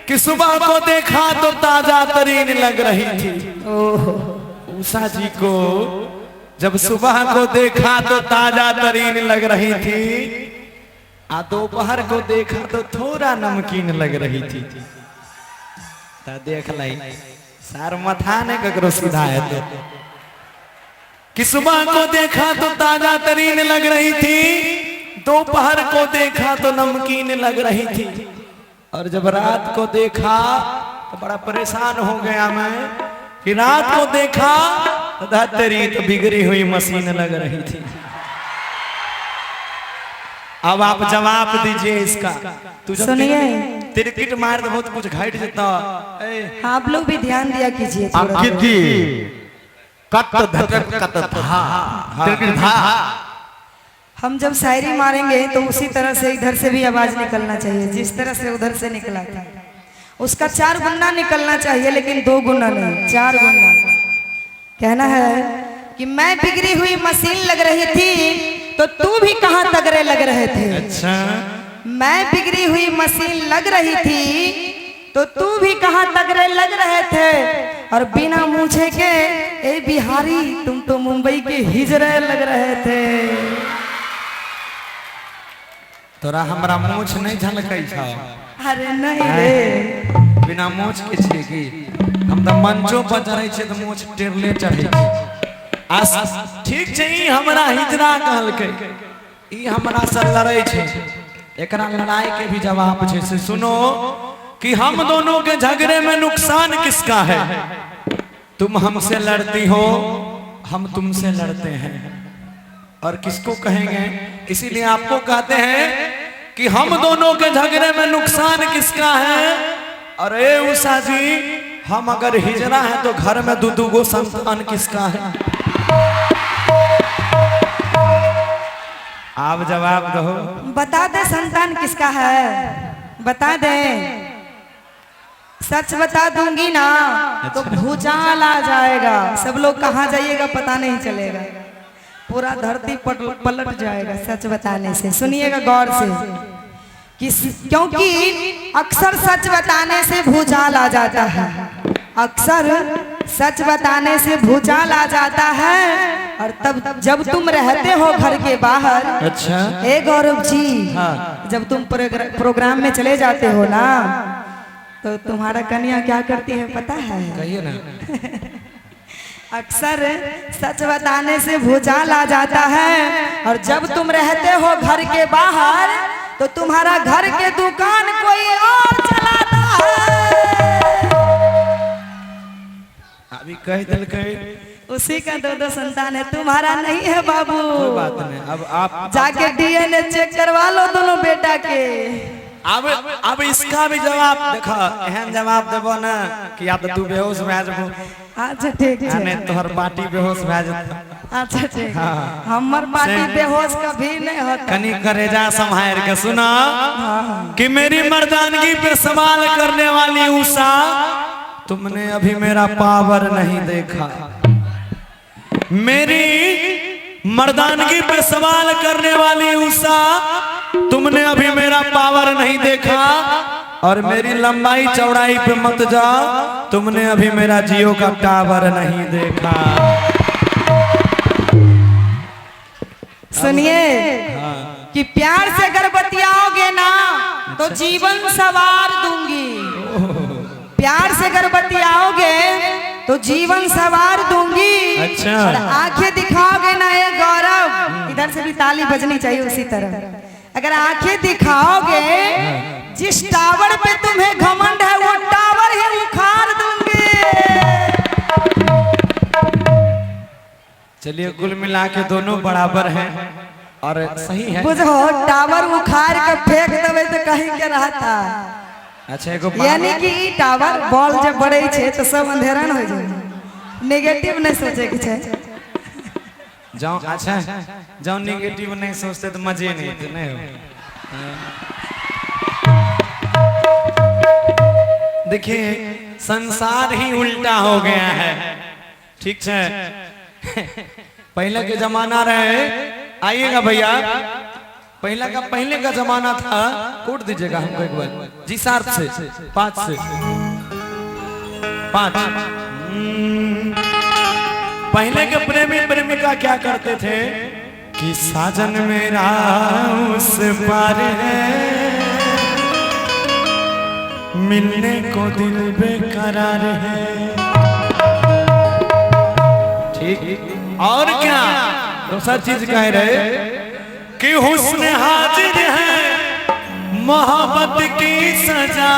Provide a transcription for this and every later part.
कि सुबह को देखा तो ताजा तरीन लग रही थी। उषा जी को जब सुबह को देखा तो ताजा तरीन लग रही थी, आ दोपहर को देखा तो थोड़ा नमकीन लग रही थी। देख लाई सार मथा ने ककरो सीधा है तो कि सुबह को देखा तो ताजा तरीन लग रही थी, दोपहर को देखा तो नमकीन लग रही थी, और जब रात को देखा तो बड़ा परेशान हो गया मैं कि रात को देखा तो धतरी तो बिगड़ी हुई मशीन लग रही थी। अब आप जवाब दीजिए इसका। तू सुनिए, तिरकिट मार तो बहुत कुछ घट जाता। आप लोग भी ध्यान दिया कीजिए। हम जब शायरी मारेंगे तो उसी तरह से इधर से भी आवाज निकलना चाहिए, जिस तरह से उधर से निकला था उसका 4 गुना निकलना चाहिए, लेकिन 2 गुना नहीं, 4 गुना। कहना है कि मैं बिगड़ी हुई मशीन लग रही थी तो तू भी कहां तगड़े लग रहे थे। अच्छा, मैं बिगड़ी हुई मशीन लग रही थी तो तू भी कहां तगड़े लग रहे थे, और बिना मूछे के ए बिहारी तुम तो मुंबई के हिजरे लग रहे थे। तोरा हमरा मूछ नहीं झलकै छौ। अरे नहीं रे, बिना मूछ के छे की हम तो मंचो पर चढ़ै छे तो मूछ टेरले चढ़ै छे। ठीक छे, ई हमरा हिजरा कहलकै, ई हमरा से लड़ै छे। एकरा लड़ाई के भी जवाब छे से सुनो कि हम दोनों के झगड़े में नुकसान किसका है। तुम हमसे लड़ती हो, हम तुमसे लड़ते हैं, और किसको कहेंगे, इसीलिए आपको कहते हैं कि हम दोनों के झगड़े में नुकसान किसका है। अरे उषा जी, हम अगर हिजरा है तो घर में दू गो संतान किसका है। आप जवाब दो। बता दे संतान किसका है, बता दे। सच बता दूंगी ना तो भूचाल आ जाएगा, सब लोग कहाँ जाइएगा पता नहीं चलेगा, पूरा धरती पलट जाएगा सच बताने से। सुनिएगा गौर से कि क्योंकि अक्सर सच बताने से भूचाल आ जाता है, अक्सर सच बताने से भूचाल आ जाता है। और तब जब तुम रहते हो घर के बाहर, अच्छा ए गौरव जी, हाँ। जब तुम प्रोग्राम में चले जाते हो ना तो तुम्हारा कन्या क्या करती है पता है? कहिए ना। अक्सर सच बताने से भूचाल आ जाता है, और जब तुम रहते हो घर के बाहर तो तुम्हारा घर के दुकान कोई और चलाता है। अभी कह दिल उसी का 2 संतान है, तुम्हारा नहीं है बाबू। कोई बात नहीं, अब आप जाके डीएनए चेक करवा लो दोनों बेटा के। अब इसका भी जवाब देखा, एहन जवाब देबो ना कि या तो तू बेहोश भए जाबो। अच्छा ठीक है, नहीं तोहर पार्टी बेहोश भए जात। अच्छा ठीक है, हमर पार्टी बेहोश कभी नहीं होता। कनी करेजा संभाल के सुना कि मेरी मर्दानगी पे सवाल करने वाली उषा, तुमने अभी मेरा पावर नहीं देखा। मेरी मर्दानगी पे सवाल करने वाली उषा, तुमने अभी मेरा पावर नहीं देखा, और मेरी लंबाई चौड़ाई पे मत जाओ, तुमने अभी मेरा जियो का टावर नहीं देखा। सुनिए कि प्यार से अगर बतियाओगे ना तो जीवन सवार दूंगी, प्यार से अगर बतियाओगे तो जीवन सवार दूंगी। अच्छा, और आंखें दिखाओगे ना ये गौरव, इधर से भी ताली बजनी चाहिए उसी तरह। अगर आंखें दिखाओगे, जिस टावर पे तुम्हें घमंड है वो टावर ही उखाड़ दूंगी। चलिए कुल मिला के दोनों बराबर हैं और सही है। बुझो, टावर उखाड़ के फेंक देवे तो कहीं के रहता। अच्छा, एगो यानी कि टावर बॉल जब बढ़े छे तो सब अंधेरा न हो जाए, नेगेटिव नहीं सोचे के छे। जाओ, अच्छा जाओ, नेगेटिव नहीं सोचते तो मजे नहीं हो। देखिए संसार ही उल्टा हो गया है, ठीक है। पहले के जमाना रहे, आइएगा भैया, पहले का जमाना था। कोट दीजिएगा हमको एक बार जी, सार्थ से 5 से 5। पहले के प्रेमी प्रेमिका क्या करते थे कि साजन मेरा उस पार है, मिलने को दिल बेकरार है। ठीक, और क्या दूसरा चीज कह रहे कि हुस्न हाजिर है मोहब्बत की सजा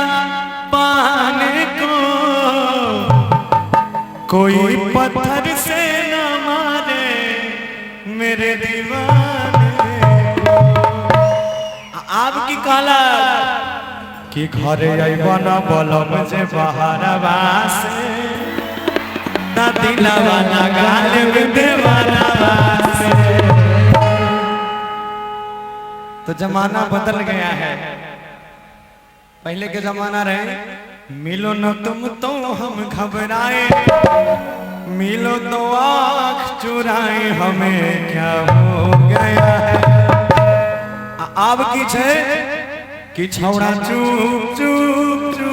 पाने को, कोई पत्थर से न मारे मेरे दीवाने। आपकी काला कि घरे आइबना बलम जे बहारवा से, ना दिलवा ना गाल देवाना से। तो जमाना बदल गया है। पहले के जमाना रहे मिलो न तुम तो हम घबराए, मिलो तो आँख चुराए, हमें क्या हो गया है। अब की छे कि छौड़ा चुप चुप चुप।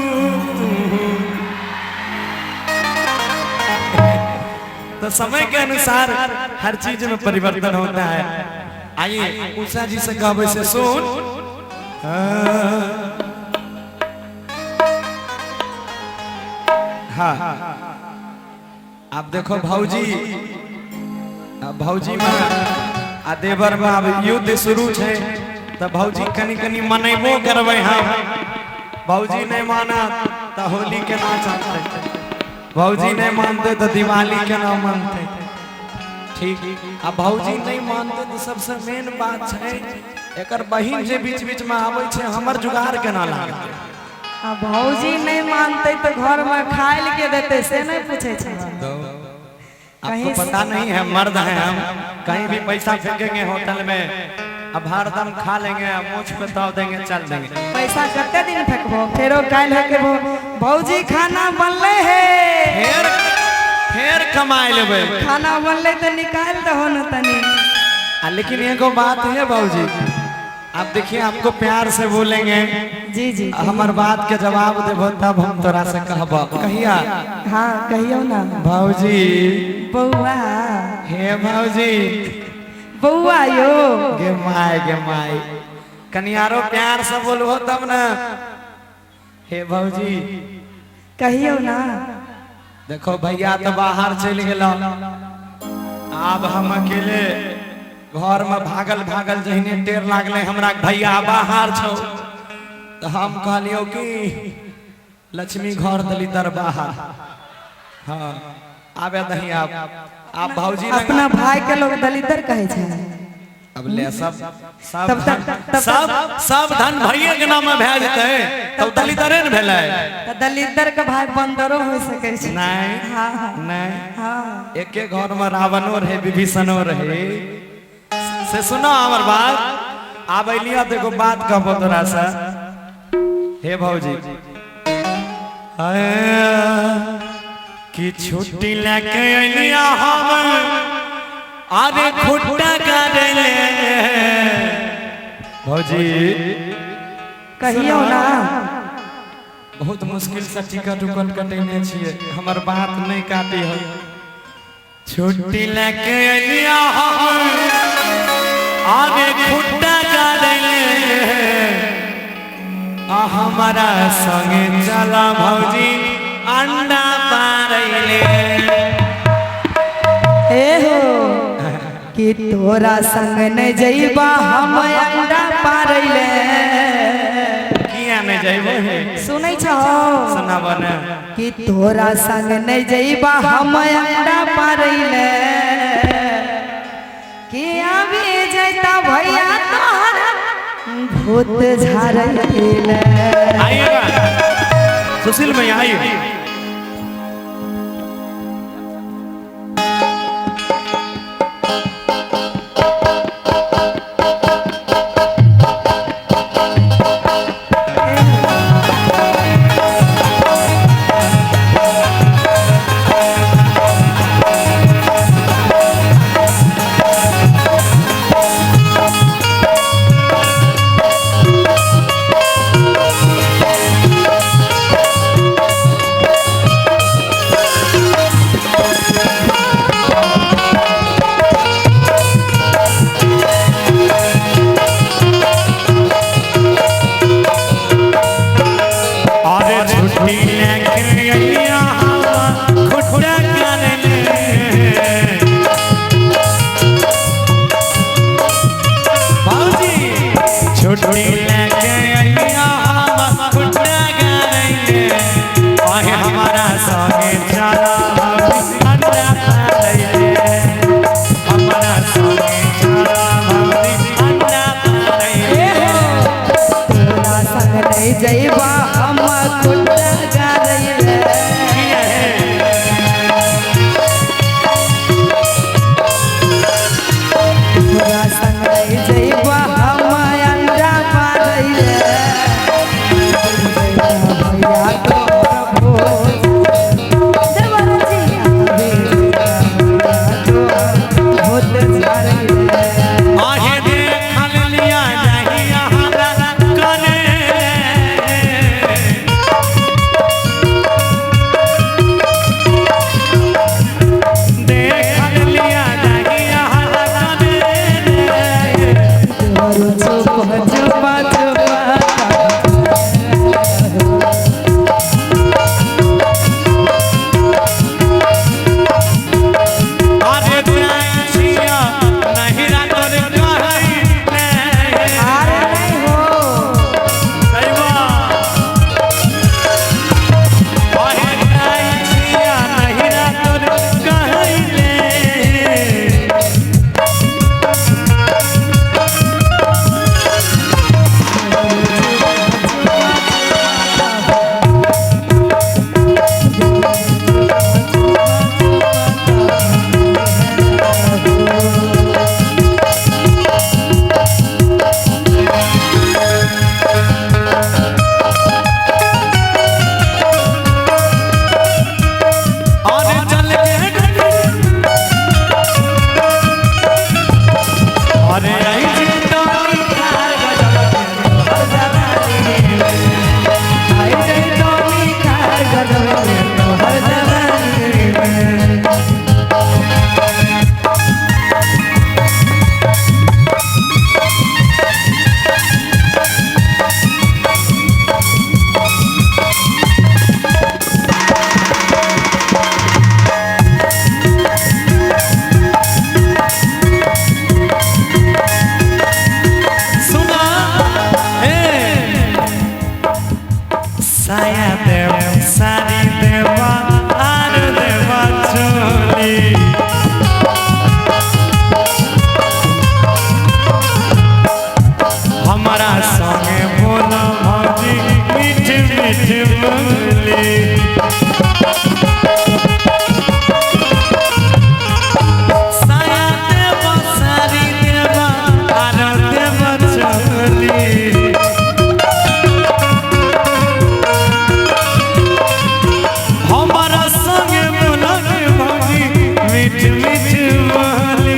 तो समय के अनुसार हर चीज में परिवर्तन होता है। आइए उषा जी से गावे से सुन। हाँ आप देखो भौजी, भौजी में आ देवर में अब युद्ध शुरू है, तो भौजी कनी कनी मनेबो करबे हम। भौजी नहीं माना तो होली के ना चलते, भौजी नहीं मानते तो दिवाली के ना मानते। ठीक, अब भौजी नहीं मानते तो सबसे मेन बात है एकर बहिन जे बीच बीच में आवे छे हमर जुगाड़ के ना लागते। अब भौजी नहीं मानते तो घर में खाए के देते से नहीं पूछे छे। आपको पता नहीं है मर्द हैं हम, कहीं भी पैसा फेंकेंगे होटल में अब हरदम खा लेंगे, मुझ पे ताव देंगे चल देंगे। पैसा कते दिन फेंकबो फेरो काल है के भौजी खाना बनले है, फिर कमाए लेबे। खाना बनले तो निकाल दो न तनी। लेकिन एगो बात है भौजी, आप देखिए आपको प्यार से बोलेंगे जी जी, हमार बात के जवाब देबो तब हम तोरा से कहबो। कहिया? हाँ कहियो ना भौजी। बउआ हे भौजी, बउआ यो गे माय कनियारो प्यार से बोलबो तब ना। हे भौजी कहियो ना। देखो भैया तो बाहर चल गेलो, अब हम अकेले घर में भागल भागल जहने टेर लागले हमरा भैया बाहर छो, तो हम कहलियो कि लक्ष्मी घर दलितर बाहर। हाँ आबे दही आप भौजी अपना भाई के लोग दलितर कहे छे। अब ले सब धन भैया के नाम में भेज देते तब दलितरे न भेलै। तो दलितर के भाई बंदरो हो सके छे। नहीं हाँ नहीं, हाँ एके घर में रावणो रहे विभीषणो रहे। से सुनो हमर बात, आब लिया तो एगो बात कहबो तोरा से। हे भौजी कि छुट्टी लेके अलिया हम, अरे खुट्टा काटले। भौजी कहियो ना। बहुत मुश्किल से टिकट उकट कटेने छिए, हमर बात नहीं काटी हो। छुट्टी लेके अलिया हम, अरे खुट्टा काटले। हमारा संगे चला भौजी अंडा पारैले। ए हो कि तोरा संग नहीं जइबा हम अंडा पारैले। किया नहीं जइबो हे? सुनै छौ? सुनाबो ना। कि तोरा संग नहीं जइबा हम अंडा पारैले। कि अभी जइता भैया तोहर भूत झारैले। आइएगा सुशील भैया आइए। हम कुंडा गा रही रे तोरा संग रही जइबा हम अंडा मारई रे भैया तो प्रभु देवरजी आवे होत सारे आहे देखल लिया नहीं हमारा करे देखल लिया नहीं हमारा करे देवरो चुप चुप अरे प्रांचिया नहीं रातर कहीं अरे नहीं हो दैवा अरे प्रांचिया नहीं रातर कहीं और चल के अरे आई जिंदगी खार आई जई टोनी कार गजब तो हर जवानी सुना साया देव सारी देवा आर देवा चोली हमारा संगे बोलो भौजी मीठ मीठ बोली साया देवा सारी देवा आर देवा चोली हमारा संगे बोलो भौजी मीठ मीठ बोली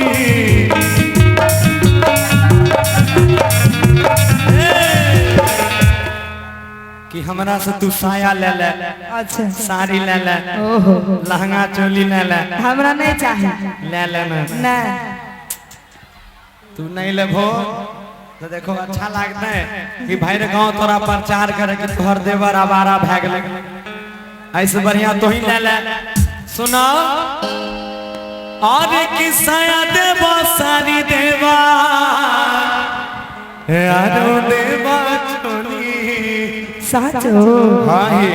कि हमरा से तू साया ले ले अच्छा साड़ी ले ले ओहो लहंगा चोली ले ले हमरा नहीं चाहिए ले लेना नहीं तू नहीं लेबो तो देखो अच्छा लगता है कि भाई रे गांव तोरा प्रचार करे कि तोहर देवर आवारा भै गेलै ऐसे बढ़िया तो ही ले ले सुनो और कि साया देवा सारी देवा यारो देवा चोली साचो हाय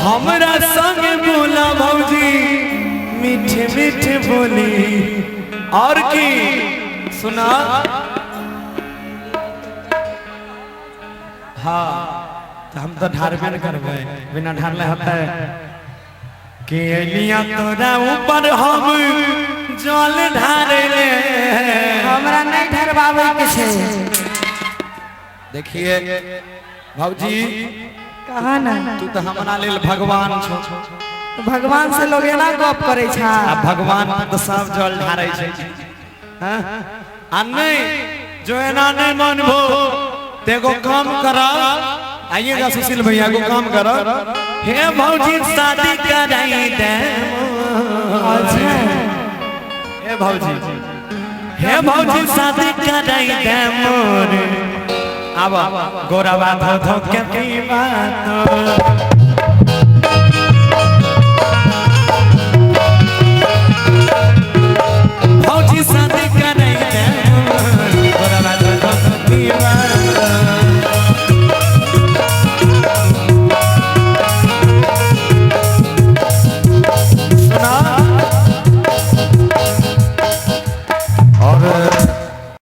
हमरा संग बोला भौजी मीठे मीठे बोली और की सुना हाँ तो हम तो ढारबे न करबे बिना ढारले होता है कि एलिया तोरा ऊपर हम जल ढारेले हमरा नहीं ढरबावे के छे देखिए भौजी कहा ना तू तो हमरा लेल भगवान छो तो भगवान से लोग एना गप करे छा आ भगवान तो सब जल ढारै छै हां आ नहीं जो एना नहीं मानबो तेगो काम करा आइएगा सुशील भैया को काम करो हे भौजी शादी कराई दे अच्छा हे भौजी हे भौजी शादी कराई दे मोर अब गोरा बात धो के की बात